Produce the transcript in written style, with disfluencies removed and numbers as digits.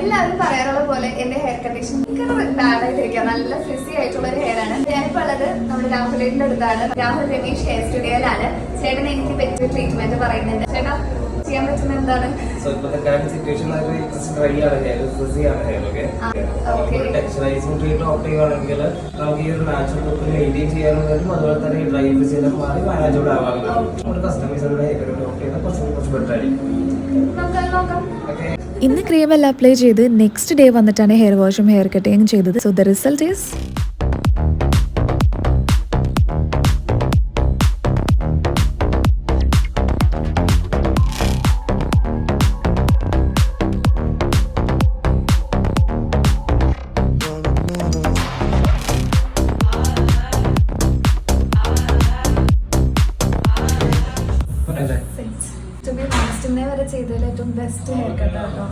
എല്ലാവരും പറയാറുള്ള പോലെ എന്റെ ഹെയർ കണ്ടീഷൻ ബാഡ് ആയിട്ടിരിക്കുക. നല്ല ഫ്രിസി ആയിട്ടുള്ള ഒരു ഹെയർ ആണ്. ഞാനിപ്പോൾ ഉള്ളത് നമ്മുടെ രാഹുലിന്റെ അടുത്താണ്. രാഹുൽ രമേശ് ഹെയർ സ്റ്റുഡിയോയിലാണ്. ചേട്ടൻ എനിക്ക് പറ്റിയ ട്രീറ്റ്മെന്റ് പറയുന്നുണ്ട്. ചേട്ടാ ചെയ്യാൻ പറ്റുന്ന എന്താണ്? നമുക്ക് ഈ ഒരു നാച്ചുറൽ ലുക്ക് മെയിൻറ്റെയിൻ ചെയ്യാനുള്ളതും അതുപോലെ തന്നെ ഡ്രൈ ചെയ്താൽ മാറി മാനേജോട് ആവാറുണ്ട്. കസ്റ്റമൈസറുടെ ഹെയർ ഡോക്ടർ ചെയ്താൽ കുറച്ച് ബെറ്റർ ആയിരിക്കും. ഇന്ന് ക്രീമെല്ലാം അപ്ലൈ ചെയ്ത് നെക്സ്റ്റ് ഡേ വന്നിട്ടാണ് ഹെയർ വാഷും ഹെയർ കട്ടിങ്ങും ചെയ്തത്. സോ ദ റിസൾട്ട് ഈസ് ഇന്നേ വരെ ചെയ്തതിൽ ഏറ്റവും ബെസ്റ്റ് ഹെയർ കട്ടാട്ടോ.